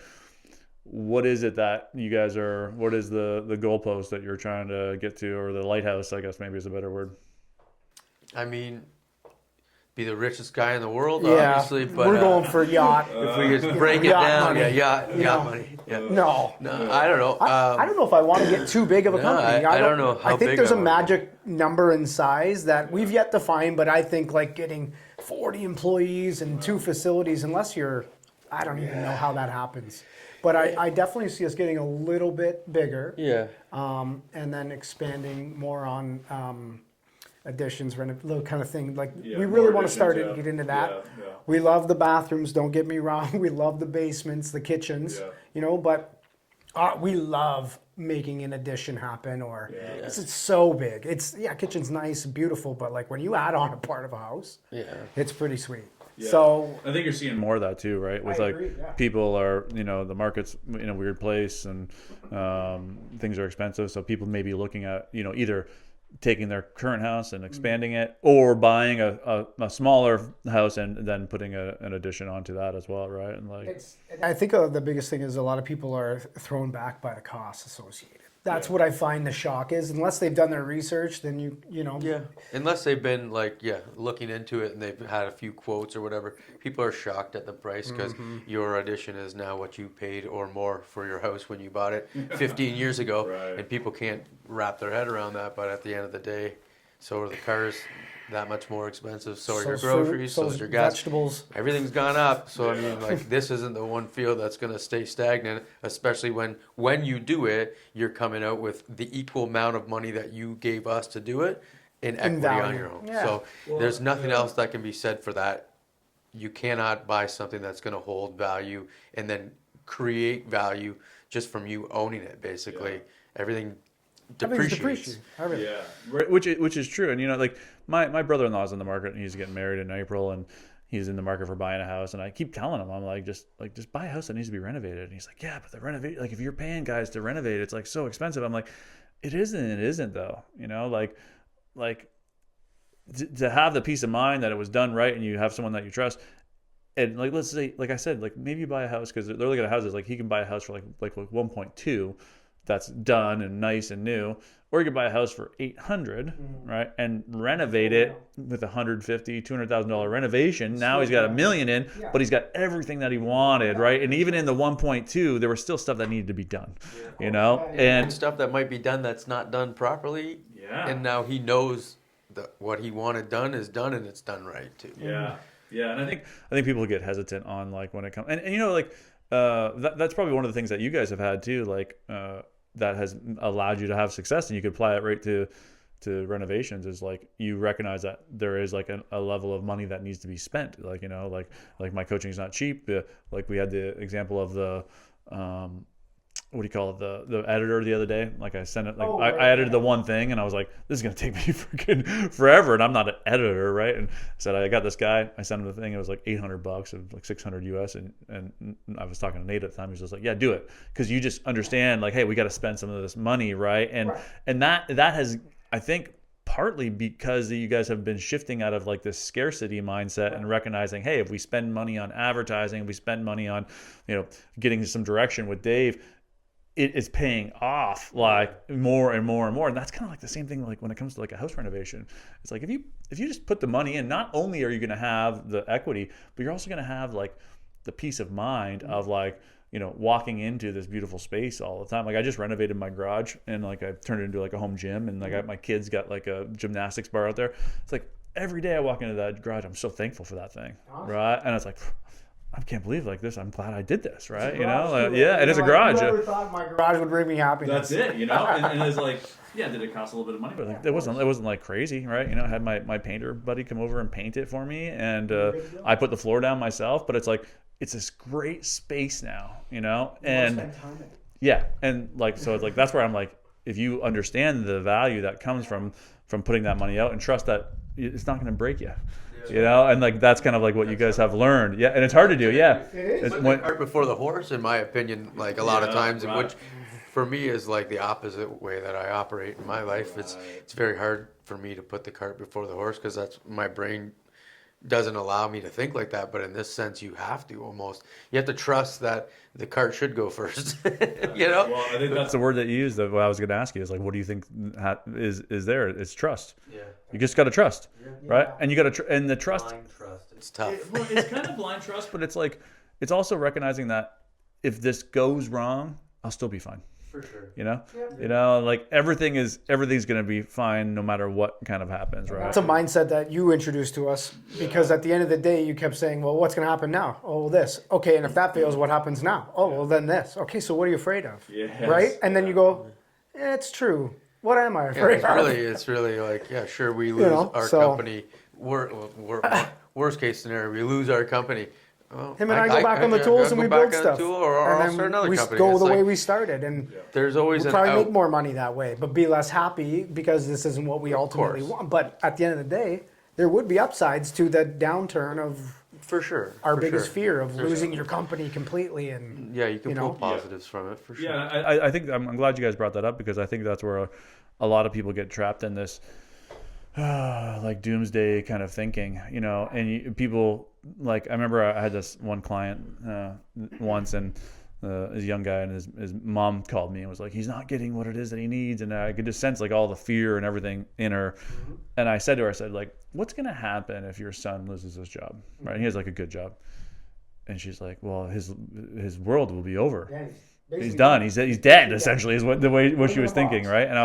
Speaker 1: what is it that you guys what is the goalpost that you're trying to get to, or the lighthouse, I guess maybe is a better word?
Speaker 2: I mean, be the richest guy in the world, obviously, but
Speaker 3: we're going for yacht.
Speaker 2: If we just break it down,
Speaker 3: money.
Speaker 2: Yacht money. Yeah.
Speaker 3: No,
Speaker 2: I don't know.
Speaker 3: I don't know if I want to get too big of a company.
Speaker 2: I don't know how
Speaker 3: I think
Speaker 2: big
Speaker 3: there's
Speaker 2: I
Speaker 3: a
Speaker 2: want
Speaker 3: magic number in size that we've yet to find, but I think like getting 40 employees and 2 facilities, unless I don't even know how that happens. But I definitely see us getting a little bit bigger.
Speaker 2: Yeah.
Speaker 3: And then expanding more on additions, little kind of thing. Like we really want to start and get into that. Yeah. We love the bathrooms, don't get me wrong. We love the basements, the kitchens, but we love making an addition happen, or it's so big. Kitchen's nice and beautiful, but like when you add on a part of a house, it's pretty sweet. Yeah. So
Speaker 1: I think you're seeing more of that too, right? With people are, the market's in a weird place, and things are expensive. So people may be looking at, either taking their current house and expanding it, or buying a smaller house and then putting an addition onto that as well, right? And
Speaker 3: I think the biggest thing is a lot of people are thrown back by the costs associated. That's what I find the shock is. Unless they've done their research, then you know.
Speaker 2: Yeah. Unless they've been looking into it and they've had a few quotes or whatever, people are shocked at the price because your addition is now what you paid or more for your house when you bought it 15 years ago, and people can't wrap their head around that. But at the end of the day, so are the cars that much more expensive. So are your groceries, so is your gas.
Speaker 3: Vegetables.
Speaker 2: Everything's gone up. So I mean, this isn't the one field that's going to stay stagnant, especially when you do it, you're coming out with the equal amount of money that you gave us to do it in equity on your home. Yeah. So there's nothing else that can be said for that. You cannot buy something that's going to hold value and then create value just from you owning it, basically. Yeah. Everything depreciates.
Speaker 1: Yeah, which is true. And my brother-in-law is in the market, and he's getting married in April, and he's in the market for buying a house. And I keep telling him, I'm like, just buy a house that needs to be renovated. And he's like, yeah, but the renovate, if you're paying guys to renovate, it's so expensive. I'm like, it isn't though. To have the peace of mind that it was done right, and you have someone that you trust. And like, let's say, like I said, like maybe you buy a house because they're looking at houses. Like he can buy a house for like 1.2, that's done and nice and new, or you could buy a house for 800, right, and renovate it with $150,000-$200,000 renovation. Now he's got $1 million in, but he's got everything that he wanted, right? And even in the 1.2, there was still stuff that needed to be done, you know,
Speaker 2: And stuff that might be done that's not done properly.
Speaker 1: Yeah.
Speaker 2: And now he knows that what he wanted done is done, and it's done right too.
Speaker 1: Yeah, yeah, and I think people get hesitant on like when it comes, and you know, like that's probably one of the things that you guys have had too, like that has allowed you to have success, and you could apply it right to renovations. Is like you recognize that there is like a level of money that needs to be spent. Like, you know, like my coaching is not cheap. Like we had the example of the what do you call it, the editor the other day. Like I sent it, like I edited the one thing, and I was like, this is gonna take me freaking forever, and I'm not an editor, right? And I said, I got this guy, I sent him the thing, it was like $800, it was like 600 US, and I was talking to Nate at the time. He was just like, yeah, do it, because you just understand, like, hey, we got to spend some of this money, right? And that has, I think, partly because you guys have been shifting out of like this scarcity mindset and recognizing, hey, if we spend money on advertising, if we spend money on, you know, getting some direction with Dave, it is paying off like more and more and more. And that's kind of like the same thing like when it comes to like a house renovation. It's like if you just put the money in, not only are you going to have the equity, but you're also going to have like the peace of mind of like, you know, walking into this beautiful space all the time. Like I just renovated my garage, and like I turned it into like a home gym, and like my kids got like a gymnastics bar out there. It's like every day I walk into that garage, I'm so thankful for that thing. Awesome. Right? And it's like, I can't believe like this. I'm glad I did this, right? You know, yeah, it is a garage.
Speaker 3: I never thought my garage would bring me happiness.
Speaker 1: That's it, you know. And it's like, yeah, did it cost a little bit of money? But like, it wasn't like crazy, right? You know, I had my painter buddy come over and paint it for me, and I put the floor down myself. But it's like it's this great space now, you know, and yeah, and like so it's like that's where I'm like, if you understand the value that comes from putting that money out and trust that it's not going to break you. You know, and like that's kind of like what you guys have learned. Yeah, and it's hard to do. Yeah,
Speaker 2: It's the cart before the horse, in my opinion. Like a lot of times,
Speaker 1: right.
Speaker 2: which for me is like the opposite way that I operate in my life. It's very hard for me to put the cart before the horse because that's my brain doesn't allow me to think like that. But in this sense, you have to almost. You have to trust that the cart should go first. You know.
Speaker 1: Well, I think that's the word that you used. That what I was going to ask you is like, what do you think is there? It's trust.
Speaker 2: Yeah.
Speaker 1: You just got to trust, right? And you got to and the trust.
Speaker 2: Blind trust. It's tough.
Speaker 1: It's kind of blind trust, but it's like it's also recognizing that if this goes wrong, I'll still be fine.
Speaker 2: For sure.
Speaker 1: You know, you know, like everything's going to be fine no matter what kind of happens, right?
Speaker 3: It's a mindset that you introduced to us because at the end of the day, you kept saying, well, what's going to happen now? Oh, this. Okay, and if that fails, what happens now? Oh, well, then this. Okay, so what are you afraid of?
Speaker 1: Yes.
Speaker 3: Right? And then you go, it's true. What am I afraid of?
Speaker 2: It's really like, yeah, sure, we lose our company. Worst case scenario, we lose our company. Well,
Speaker 3: Him and I go back on the tools and we build stuff.
Speaker 2: Or I'll start another
Speaker 3: we
Speaker 2: company.
Speaker 3: go
Speaker 2: It's
Speaker 3: the way
Speaker 2: like,
Speaker 3: we started. And
Speaker 2: there's always
Speaker 3: we'll probably make more money that way, but be less happy because this isn't what we ultimately want. But at the end of the day, there would be upsides to the downturn of
Speaker 2: for sure
Speaker 3: our biggest fear of losing your company completely. And
Speaker 2: yeah, you can pull positives from it for sure.
Speaker 1: Yeah, I think I'm glad you guys brought that up because I think that's where a lot of people get trapped in this like doomsday kind of thinking, you know, and people like I remember I had this one client once, and this young guy, and his mom called me and was like, he's not getting what it is that he needs, and I could just sense like all the fear and everything in her. And I said to her, I said, like, what's gonna happen if your son loses his job, right? He has like a good job. And she's like, well, his world will be over. Yeah, he's done. He's dead essentially, is what she was thinking, right? And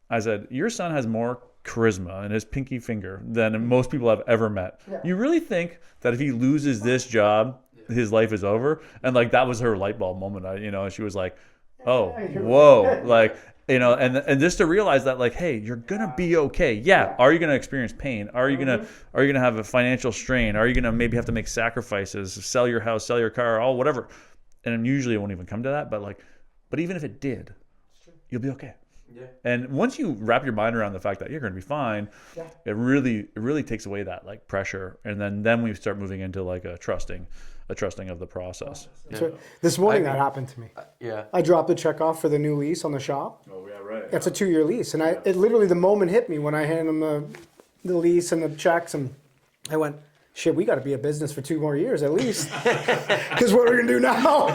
Speaker 1: I said, your son has more charisma in his pinky finger than most people I've ever met. Yeah. You really think that if he loses this job, his life is over? And like that was her light bulb moment. You know, she was like, oh, whoa, like, you know, and just to realize that like, hey, you're gonna be okay. Yeah. Are you gonna experience pain? Are you gonna have a financial strain? Are you gonna maybe have to make sacrifices, sell your house, sell your car, all whatever? And usually it won't even come to that, but even if it did, you'll be okay. Yeah. And once you wrap your mind around the fact that you're going to be fine, it really takes away that like pressure, and then we start moving into like a trusting of the process.
Speaker 3: Yeah. So this morning that happened to me. I dropped the check off for the new lease on the shop.
Speaker 1: Oh yeah, right.
Speaker 3: It's a 2-year lease, and it literally the moment hit me when I handed him the lease and the checks, and I went, shit, we got to be a business for 2 more years at least. Because what are we going to do now?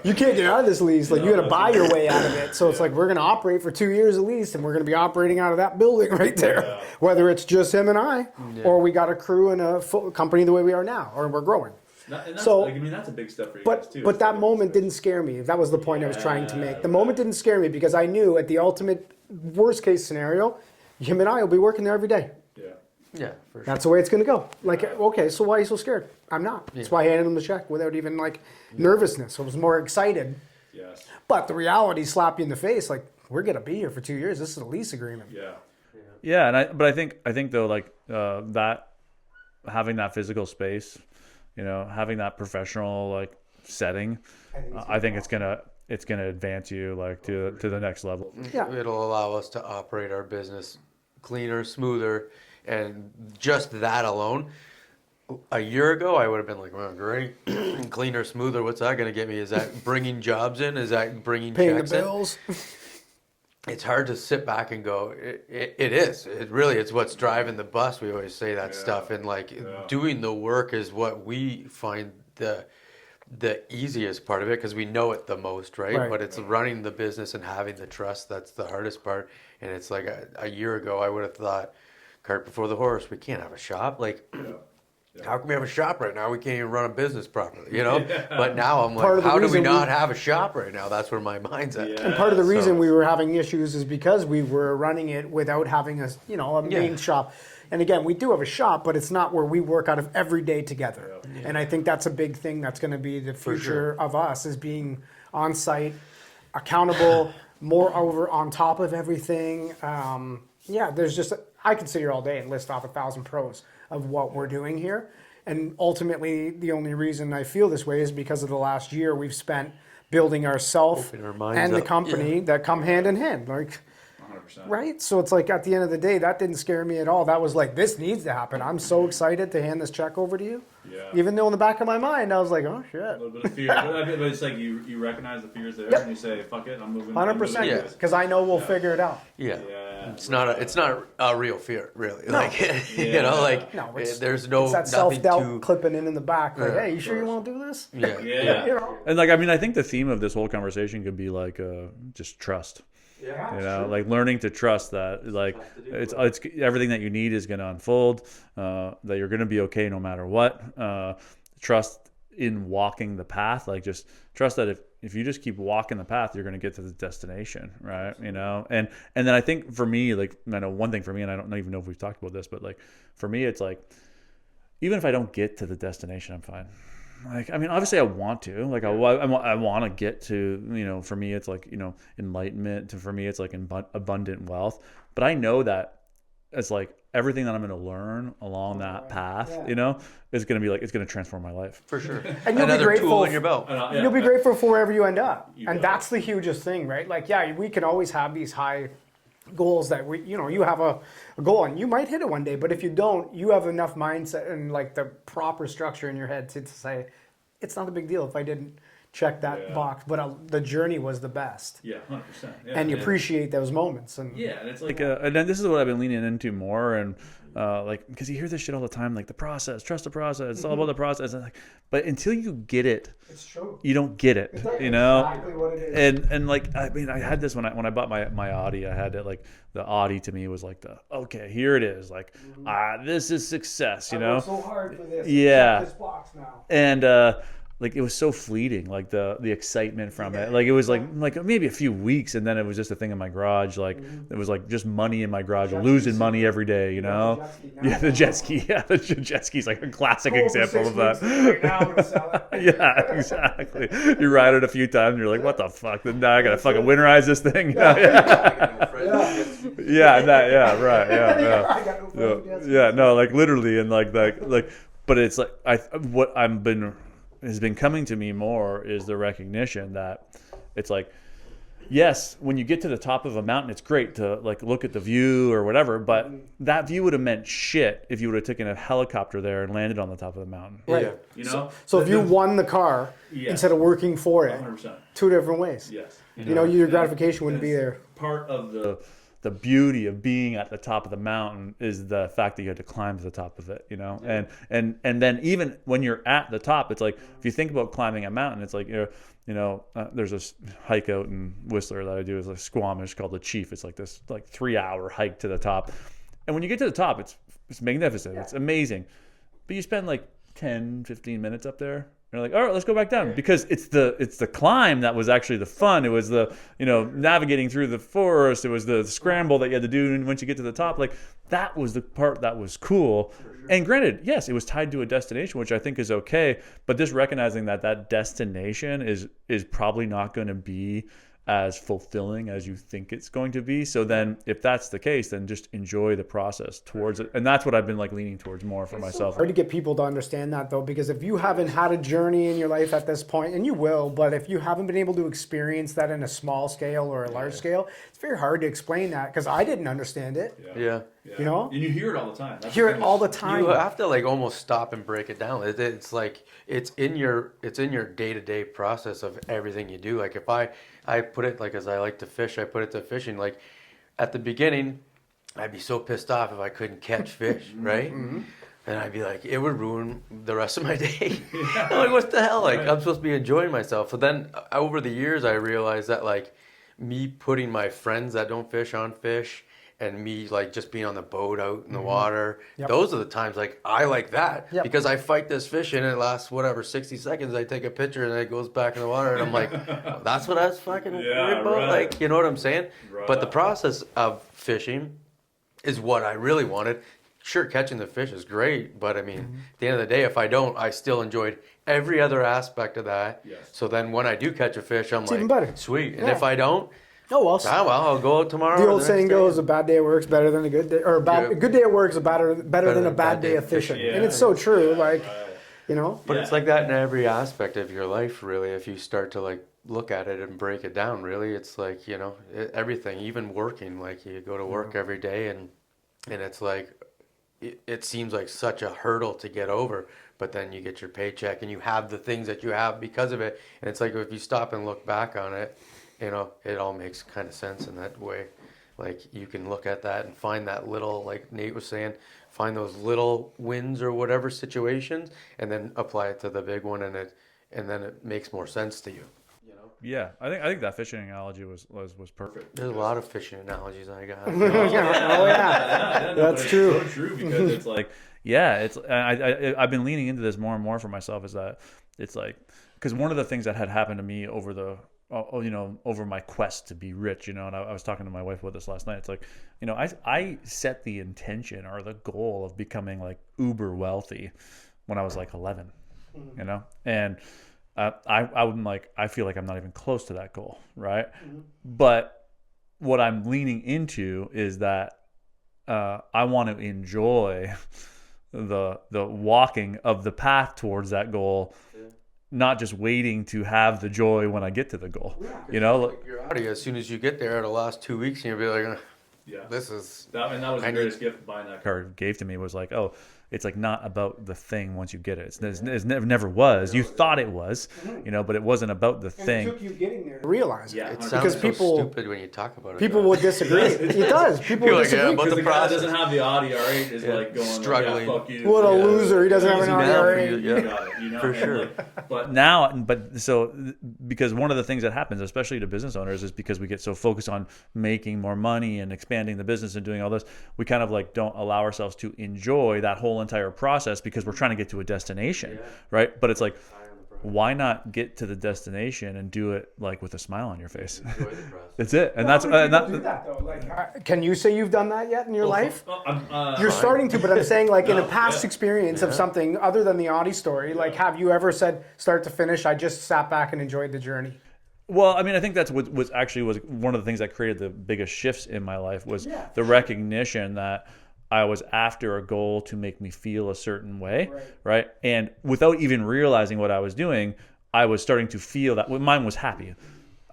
Speaker 3: You can't get out of this lease. Like, you got to buy your way out of it. So it's like, we're going to operate for 2 years at least, and we're going to be operating out of that building right there.
Speaker 1: Yeah.
Speaker 3: Whether it's just him and I, or we got a crew and a full company the way we are now, or we're growing.
Speaker 1: So, I mean, that's a big step for you guys too.
Speaker 3: But that moment didn't scare me. That was the point I was trying to make. The moment didn't scare me because I knew at the ultimate worst case scenario, him and I will be working there every day.
Speaker 2: Yeah, for sure.
Speaker 3: That's the way it's going to go. Like, okay, so why are you so scared? I'm not. That's why I handed him the check without even like nervousness. I was more excited.
Speaker 1: Yes.
Speaker 3: But the reality slapped you in the face. Like, we're going to be here for 2 years. This is a lease agreement.
Speaker 1: Yeah. Yeah, and I think though, like that having that physical space, you know, having that professional like setting, I think it's gonna advance you like to the next level.
Speaker 3: Yeah.
Speaker 2: It'll allow us to operate our business cleaner, smoother, and just that alone. A year ago, I would have been like, well, great, cleaner, smoother. What's that going to get me? Is that bringing jobs in? Is that bringing
Speaker 3: Paying
Speaker 2: checks
Speaker 3: the bills.
Speaker 2: in? It's hard to sit back and go, it is. It really, it's what's driving the bus. We always say that stuff. And like doing the work is what we find the easiest part of it because we know it the most, right? But it's running the business and having the trust that's the hardest part. And it's like a year ago, I would have thought, cart before the horse. We can't have a shop. Like, how can we have a shop right now? We can't even run a business properly, you know? But now I'm like, how do we not have a shop right now? That's where my mind's at.
Speaker 3: And part of the reason we were having issues is because we were running it without having a main shop. And again, we do have a shop, but it's not where we work out of every day together. And I think that's a big thing that's going to be the future of us is being on site, accountable, more over on top of everything. There's just, I could sit here all day and list off 1,000 pros of what we're doing here. And ultimately, the only reason I feel this way is because of the last year we've spent building ourselves and the company that come hand in hand. Like,
Speaker 1: 100%.
Speaker 3: right? So it's like at the end of the day, that didn't scare me at all. That was like, this needs to happen. I'm so excited to hand this check over to you.
Speaker 1: Yeah.
Speaker 3: Even though in the back of my mind, I was like, oh shit.
Speaker 1: A little bit of fear, but it's like you recognize the fear's there, and you say, "Fuck it, I'm moving."
Speaker 3: 100%, because I know we'll figure it out.
Speaker 2: Yeah. It's not a real fear, really. No. Like you know, like there's no
Speaker 3: it's that self-doubt clipping in the back. Like, hey, you sure you won't do this?
Speaker 2: Yeah.
Speaker 3: You know?
Speaker 1: And like, I mean, I think the theme of this whole conversation could be like just trust.
Speaker 3: Yeah,
Speaker 1: you know, like learning to trust that, like it's everything that you need is going to unfold. That you're going to be okay no matter what. Trust in walking the path. Like just trust that if you just keep walking the path, you're going to get to the destination, right? You know, and then I think for me, like I know one thing for me, and I don't even know if we've talked about this, but like for me, it's like even if I don't get to the destination, I'm fine. Like, I mean, obviously I want to, like, I want to get to, you know, for me, it's like, you know, enlightenment. For me, it's like abundant wealth. But I know that it's like everything that I'm going to learn along that path, you know, is going to be like, it's going to transform my life.
Speaker 2: For sure.
Speaker 3: And you'll
Speaker 2: Another
Speaker 3: be grateful
Speaker 2: tool in your belt.
Speaker 3: You'll be grateful for wherever you end up. And that's the hugest thing, right? Like, yeah, we can always have these high goals that you have a goal and you might hit it one day, but if you don't, you have enough mindset and like the proper structure in your head to say it's not a big deal if I didn't check that box, but the journey was the best.
Speaker 1: 100%.
Speaker 3: And you appreciate those moments. And
Speaker 1: and it's like and then this is what I've been leaning into more, and like because you hear this shit all the time, like the process, trust the process, it's all about the process, and like, but until you get it,
Speaker 3: it's true.
Speaker 1: You don't get it, you know.
Speaker 3: Exactly what it is.
Speaker 1: And like I mean, I had this when I bought my Audi. I had it like the Audi to me was like okay, here it is, like this is success, you know.
Speaker 3: I worked so hard for this.
Speaker 1: Yeah.
Speaker 3: This box now.
Speaker 1: And like it was so fleeting, like the excitement from it. Like it was like maybe a few weeks, and then it was just a thing in my garage. Like it was like just money in my garage, losing money every day, you know. The jet ski. Yeah, the jet ski's like a classic example of that.
Speaker 3: Right now, I'm gonna sell it.
Speaker 1: Yeah, exactly. You ride it a few times, and you're like, what the fuck? Then now I gotta fucking winterize this thing. No, like literally, and like, but it's like what has been coming to me more is the recognition that it's like, yes, when you get to the top of a mountain, it's great to like look at the view or whatever, but that view would have meant shit if you would have taken a helicopter there and landed on the top of the mountain.
Speaker 3: Right.
Speaker 2: Yeah.
Speaker 1: You know?
Speaker 3: So if you won the car instead of working for it,
Speaker 1: 100%.
Speaker 3: two different ways.
Speaker 1: Yes.
Speaker 3: You know, your gratification wouldn't be there.
Speaker 1: Part of the beauty of being at the top of the mountain is the fact that you had to climb to the top of it, you know? Yeah. And then even when you're at the top, it's like, if you think about climbing a mountain, it's like, there's this hike out in Whistler that I do, is like Squamish, called the Chief. It's like this 3-hour hike to the top. And when you get to the top, it's magnificent. Yeah. It's amazing. But you spend like 10, 15 minutes up there. You're like, all right, let's go back down, because it's the climb that was actually the fun. It was the, navigating through the forest. It was the scramble that you had to do. And once you get to the top, like, that was the part that was cool. Sure. And granted, yes, it was tied to a destination, which I think is okay. But just recognizing that destination is probably not going to be as fulfilling as you think it's going to be. So then if that's the case, then just enjoy the process towards it. And that's what I've been like leaning towards more for myself.
Speaker 3: It's hard to get people to understand that, though, because if you haven't had a journey in your life at this point, and you will, but if you haven't been able to experience that in a small scale or a large scale, it's very hard to explain that, because I didn't understand it.
Speaker 2: Yeah.
Speaker 3: You know?
Speaker 1: And you hear it all the time.
Speaker 3: Hear it all the time.
Speaker 2: You have to like almost stop and break it down. It's like it's in your day-to-day process of everything you do. Like if I put it, like, as I like to fish, I put it to fishing. Like at the beginning, I'd be so pissed off if I couldn't catch fish, right? Mm-hmm. And I'd be like, it would ruin the rest of my day. I'm like, what the hell? Like, I'm supposed to be enjoying myself. But then over the years, I realized that like me putting my friends that don't fish on fish, and me like just being on the boat out in the water, those are the times like I like that, because I fight this fish and it lasts 60 seconds. I take a picture and it goes back in the water, and I'm like, that's what I was fucking worried about. Right. Like, you know what I'm saying? Right. But the process of fishing is what I really wanted. Sure, catching the fish is great, but I mean, at the end of the day, if I don't, I still enjoyed every other aspect of that. Yes. So then when I do catch a fish, I'm
Speaker 3: even better.
Speaker 2: Sweet. And if I don't, I'll go out tomorrow.
Speaker 3: The old saying goes, a bad day at work is better than a good day, or a good day at work is better than a bad day of fishing. Yeah. And it's so true, like,
Speaker 2: But it's like that in every aspect of your life, really. If you start to like look at it and break it down, really, it's like, everything, even working, like you go to work every day and it's like, it seems like such a hurdle to get over, but then you get your paycheck and you have the things that you have because of it. And it's like, if you stop and look back on it, it all makes kind of sense in that way. Like, you can look at that and find that little, like Nate was saying, find those little wins or whatever situations, and then apply it to the big one, and then it makes more sense to you.
Speaker 1: Yeah, I think that fishing analogy was perfect.
Speaker 2: There's a lot of fishing analogies I got.
Speaker 3: That's true.
Speaker 1: It's so true, because it's like, I've been leaning into this more and more for myself, is that it's like, because one of the things that had happened to me over my quest to be rich, and I was talking to my wife about this last night. It's like, I set the intention or the goal of becoming like uber wealthy when I was like 11, and I feel like I'm not even close to that goal, right? But what I'm leaning into is that I want to enjoy the walking of the path towards that goal. Not just waiting to have the joy when I get to the goal. Yeah,
Speaker 2: like you're out of here as soon as you get there. The last 2 weeks, and you'll be like, this is.
Speaker 1: That was the greatest gift buying that car gave to me, was like, it's like not about the thing once you get it. It never was. You thought it was, but it wasn't about the thing.
Speaker 3: It took you getting there to realize it.
Speaker 2: It sounds so stupid when you talk about it.
Speaker 3: People would disagree. It does. People would disagree.
Speaker 1: Because the guy that doesn't have the Audi R8 is like going,
Speaker 2: struggling.
Speaker 1: Fuck you.
Speaker 3: What a loser. He doesn't have an Audi R8.
Speaker 2: You got it. For sure.
Speaker 1: Because one of the things that happens, especially to business owners, is because we get so focused on making more money and expanding the business and doing all this, we kind of like don't allow ourselves to enjoy that whole entire process, because we're trying to get to a destination, right? But it's like, why not get to the destination and do it like with a smile on your face? That's it. And that's do that
Speaker 3: though. Like, can you say you've done that yet in your life? You're starting to, but I'm saying like in a past experience of something other than the Audi story, like have you ever said start to finish, I just sat back and enjoyed the journey?
Speaker 1: Well, I mean, I think that's what was one of the things that created the biggest shifts in my life, was the recognition that I was after a goal to make me feel a certain way, right? And without even realizing what I was doing, I was starting to feel that mine was happy.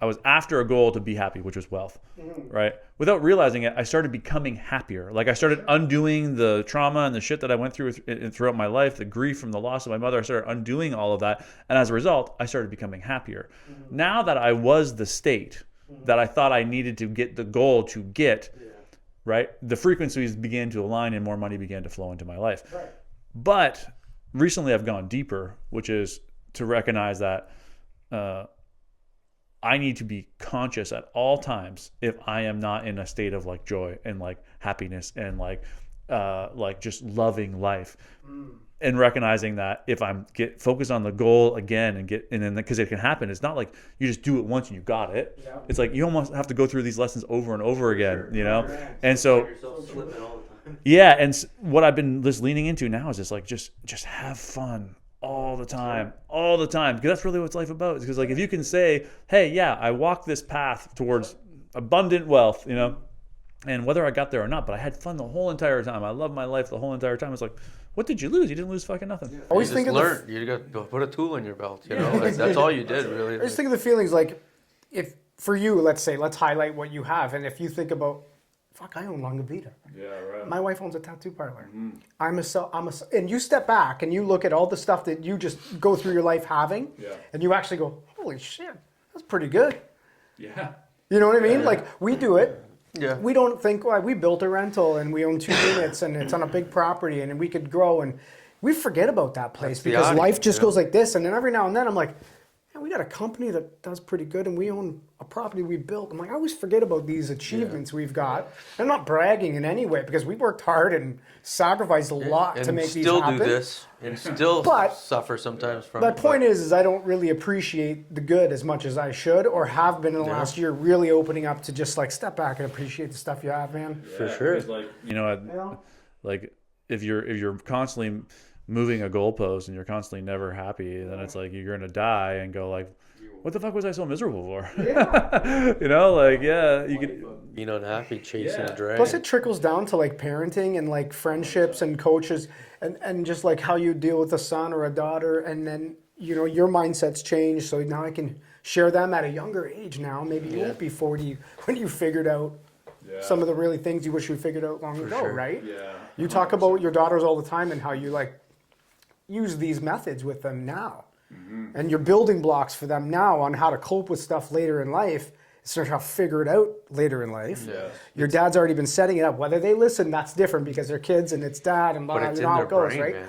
Speaker 1: I was after a goal to be happy, which was wealth, right? Without realizing it, I started becoming happier. Like I started undoing the trauma and the shit that I went through throughout my life, the grief from the loss of my mother. I started undoing all of that. And as a result, I started becoming happier. Now that I was the state that I thought I needed to get the goal to get, right? The frequencies began to align and more money began to flow into my life.
Speaker 3: Right.
Speaker 1: But recently I've gone deeper, which is to recognize that I need to be conscious at all times if I am not in a state of like joy and like happiness and like just loving life. And recognizing that if I'm get focused on the goal again and then because it can happen, it's not like you just do it once and you got it.
Speaker 3: Yeah.
Speaker 1: It's like you almost have to go through these lessons over and over again, you know. And so yeah, and what I've been just leaning into now is just like just have fun all the time, because that's really what life about. Because like if you can say, hey, yeah, I walked this path towards abundant wealth, you know, and whether I got there or not, but I had fun the whole entire time. I loved my life the whole entire time. It's like, what did you lose? You didn't lose fucking nothing.
Speaker 3: I always think of
Speaker 2: learn. You got to put a tool in your belt. You know, like, that's all you did, really.
Speaker 3: I just think of the feelings like, if for you, let's highlight what you have, and if you think about, fuck, I own Longavita.
Speaker 1: Yeah, right.
Speaker 3: My wife owns a tattoo parlor. And you step back and you look at all the stuff that you just go through your life having, and you actually go, holy shit, that's pretty good.
Speaker 1: Yeah.
Speaker 3: You know what I mean? Like we do it.
Speaker 2: Yeah.
Speaker 3: We don't think, well, we built a rental and we own 2 units and it's on a big property and we could grow, and we forget about that place because life just goes like this. And then every now and then I'm like, yeah, we got a company that does pretty good and we own a property we built. I'm like, I always forget about these achievements we've got. I'm not bragging in any way because we worked hard and sacrificed a lot to make these happen.
Speaker 2: And still do this and still suffer sometimes from
Speaker 3: The point is I don't really appreciate the good as much as I should or have been in the last year, really opening up to just like step back and appreciate the stuff you have, man.
Speaker 2: For sure.
Speaker 1: Like, you know, like if you're constantly moving a goalpost and you're constantly never happy, then it's like you're gonna die and go like, what the fuck was I so miserable for? Yeah. You know, like you could
Speaker 2: being unhappy, chasing a dragon.
Speaker 3: Plus it trickles down to like parenting and like friendships and coaches and just like how you deal with a son or a daughter, and then you know your mindset's changed, so now I can share them at a younger age now. Maybe you won't be 40 when you figured out some of the really things you wish you figured out long ago, right? Yeah. You talk about your daughters all the time and how you like use these methods with them now. And you're building blocks for them now on how to cope with stuff later in life, instead of how to figure it out later in life. Yeah. Your dad's already been setting it up. Whether they listen, that's different because they're kids and it's dad and blah, you know how it goes, right? Yeah.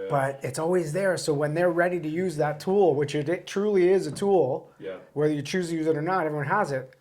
Speaker 3: But it's always there. So when they're ready to use that tool, which it truly is a tool, whether you choose to use it or not, everyone has it.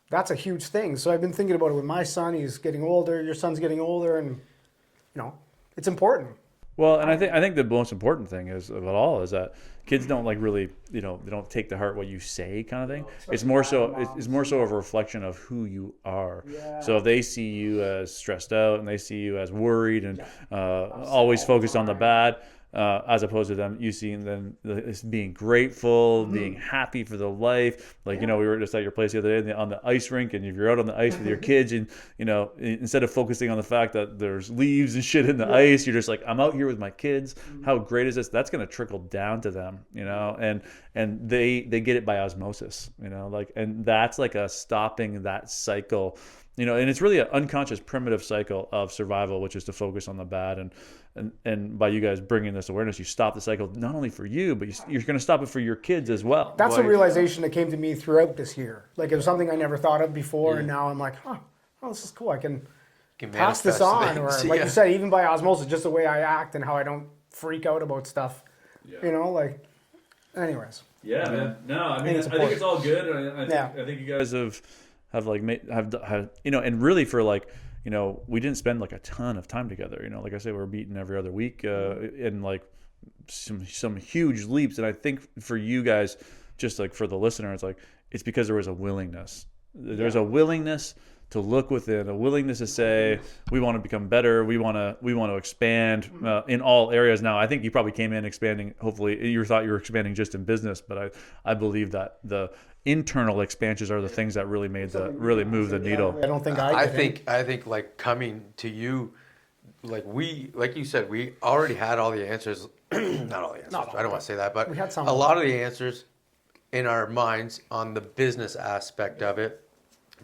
Speaker 3: That's a huge thing. So I've been thinking about it with my son. He's getting older. Your son's getting older, and you know, it's important.
Speaker 1: Well, and I think the most important thing is of it all is that kids don't like really, you know, they don't take to heart what you say, kind of thing. It's more so of a reflection of who you are. Yeah. So if they see you as stressed out and they see you as worried and always focused on the bad, as opposed to them, you seeing them as being grateful, being happy for the life. Like, you know, we were just at your place the other day on the ice rink, and if you're out on the ice with your kids and, you know, instead of focusing on the fact that there's leaves and shit in the ice, you're just like, I'm out here with my kids. How great is this? That's going to trickle down to them, you know, and they get it by osmosis, you know, like, and that's like a stopping that cycle. You know, and it's really an unconscious primitive cycle of survival, which is to focus on the bad. And by you guys bringing this awareness, you stop the cycle, not only for you, but you're going to stop it for your kids as well.
Speaker 3: That's a realization that came to me throughout this year. Like it was something I never thought of before. And now I'm like, oh, this is cool. I can pass this on. Things. Or like you said, even by osmosis, just the way I act and how I don't freak out about stuff. Yeah. You know, like, anyways.
Speaker 1: Yeah, man. No, I mean, I think it's all good. I think you guys have you know, and really for like, you know, we didn't spend like a ton of time together, you know, like I said, we're meeting every other week and like some huge leaps. And I think for you guys, just like for the listener, it's like, it's because there was a willingness. There's a willingness to look within, a willingness to say, we want to become better. We want to expand in all areas. Now, I think you probably came in expanding. Hopefully you thought you were expanding just in business, but I believe that the internal expansions are the things that really move the needle.
Speaker 3: I don't think
Speaker 2: I think like coming to you, like you said, we already had all the answers. Not all the answers. I don't want to say that, but we had some. A lot of the answers in our minds on the business aspect of it.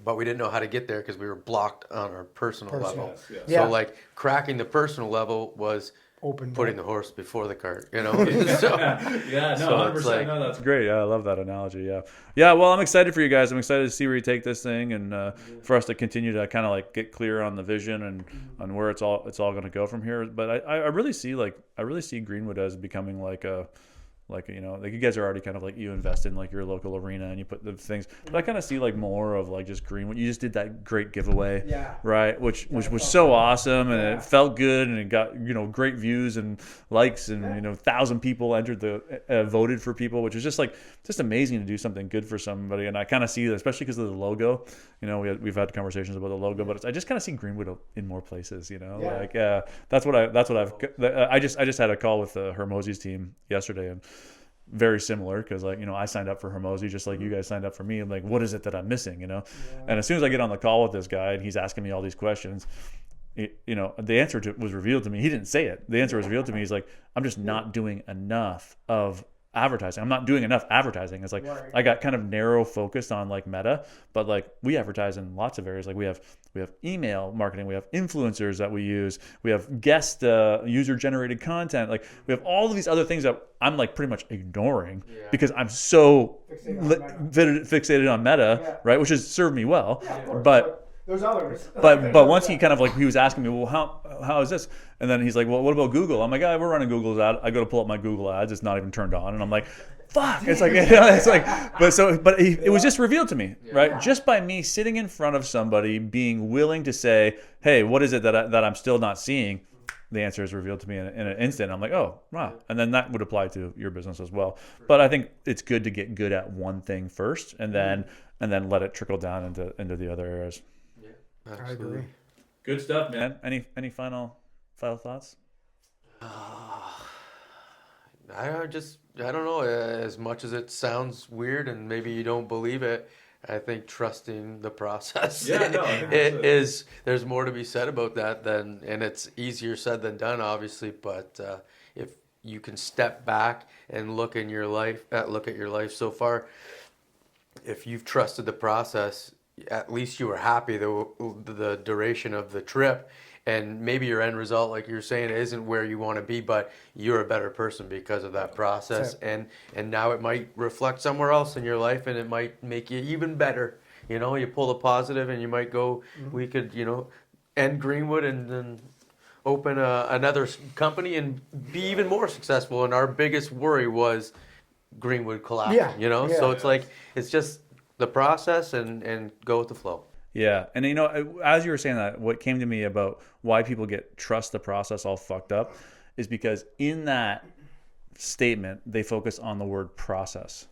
Speaker 2: But we didn't know how to get there because we were blocked on our personal level. Yes. So like cracking the personal level was
Speaker 3: open.
Speaker 2: putting the horse before the cart, you know. So,
Speaker 1: Yeah, no,
Speaker 2: So
Speaker 1: 100%.
Speaker 2: it's like-
Speaker 1: No, that's great. Yeah, I love that analogy. Yeah. Yeah, well, I'm excited for you guys. I'm excited to see where you take this thing and for us to continue to kind of like get clear on the vision and on where it's all going to go from here. But I really see Greenwood as becoming like you know, like you guys are already kind of like, you invest in like your local arena and you put the things, but I kind of see like more of like just Greenwood. You just did that great giveaway, right? Which was so awesome, and it felt good, and it got, you know, great views and likes, and you know, 1,000 people entered voted for people, which is just amazing to do something good for somebody. And I kind of see that, especially because of the logo. You know, we've had conversations about the logo, but I just kind of see Greenwood in more places. You know, like that's what I just had a call with the Hermosi's team yesterday, and very similar, because like, you know, I signed up for Hermosi just like you guys signed up for me. I'm like, what is it that I'm missing, you know? And as soon as I get on the call with this guy and he's asking me all these questions, you know, the answer was revealed to me. He didn't say it. The answer was revealed to me. He's like, I'm just not doing enough of advertising. I'm not doing enough advertising. It's like, I got kind of narrow focused on like Meta, but like we advertise in lots of areas. Like we have email marketing, we have influencers that we use, we have guest user generated content. Like we have all of these other things that I'm like pretty much ignoring because I'm so fixated on Meta, right? Which has served me well, but
Speaker 3: there's others.
Speaker 1: but once he kind of like, he was asking me, well, how is this? And then he's like, well, what about Google? I'm like, we're running Google's ad. I go to pull up my Google ads. It's not even turned on. And I'm like, fuck. It's like, it was just revealed to me, right? Just by me sitting in front of somebody being willing to say, hey, what is it that I'm still not seeing? The answer is revealed to me in an instant. I'm like, oh, wow. And then that would apply to your business as well. But I think it's good to get good at one thing first and then let it trickle down into the other areas.
Speaker 2: absolutely.
Speaker 3: I agree.
Speaker 1: Good stuff, man. Any final thoughts?
Speaker 2: I don't know. As much as it sounds weird and maybe you don't believe it, I think trusting the process there's more to be said about that and it's easier said than done, obviously. But if you can step back and look at your life so far, if you've trusted the process, at least you were happy the duration of the trip. And maybe your end result, like you're saying, isn't where you want to be, but you're a better person because of that process. And now it might reflect somewhere else in your life, and it might make you even better. You know, you pull the positive, and you might go, we could, you know, end Greenwood and then open another company and be even more successful. And our biggest worry was Greenwood collapsing, you know? So it's like, it's just the process and go with the flow.
Speaker 1: Yeah. And, you know, as you were saying that, what came to me about why people get trust the process all fucked up is because in that statement, they focus on the word process.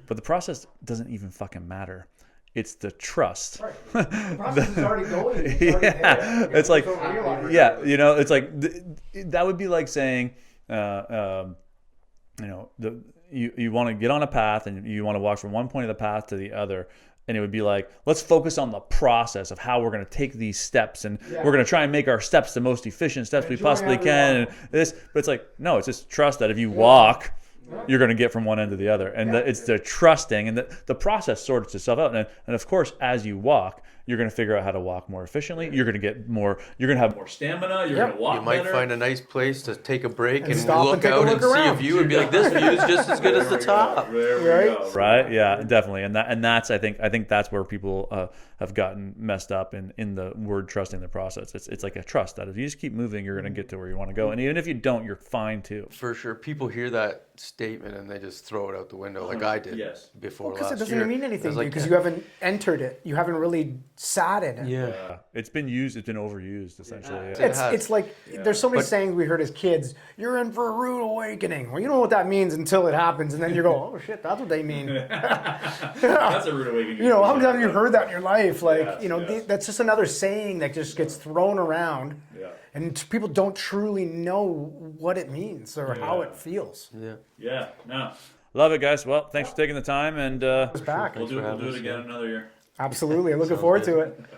Speaker 1: But the process doesn't even fucking matter. It's the trust. Right.
Speaker 3: The process is already going. It's
Speaker 1: like, yeah, you know, it's like, that would be like saying, you know, you want to get on a path and you want to walk from one point of the path to the other. And it would be like, let's focus on the process of how we're going to take these steps, and we're going to try and make our steps the most efficient steps we possibly can. And this, but it's like, no, it's just trust that if you walk, you're going to get from one end to the other, and it's the trusting, and the process sorts itself out. And of course, as you walk, you're going to figure out how to walk more efficiently. You're going to get more. You're going to have more stamina. You're going to walk.
Speaker 2: You might
Speaker 1: better.
Speaker 2: find a nice place to take a break and
Speaker 3: stop
Speaker 2: look
Speaker 3: and take a
Speaker 2: out
Speaker 3: look
Speaker 2: and
Speaker 3: around.
Speaker 2: see a view and be like, this view is just as good as the top.
Speaker 1: There we go. Right? Yeah, definitely. And that's I think that's where people have gotten messed up in the word trusting the process. It's like a trust that if you just keep moving, you're going to get to where you want to go. And even if you don't, you're fine too.
Speaker 2: For sure. People hear that statement and they just throw it out the window like I did before last year.
Speaker 3: Because it doesn't even mean anything
Speaker 2: like,
Speaker 3: because you haven't entered it. You haven't really sat in it.
Speaker 2: Yeah.
Speaker 1: It's been used. It's been overused essentially.
Speaker 3: It's like there's so many sayings we heard as kids. You're in for a rude awakening. Well, you know what that means until it happens, and then you go, "Oh shit, that's what they mean."
Speaker 1: That's a rude awakening.
Speaker 3: You know, how many times have you heard that in your life? Like, that's just another saying that just gets thrown around, and people don't truly know what it means or how it feels.
Speaker 1: Yeah. No. Love it, guys. Well, thanks for taking the time, and
Speaker 3: Back.
Speaker 1: we'll do it again another year.
Speaker 3: Absolutely, I'm looking forward to it.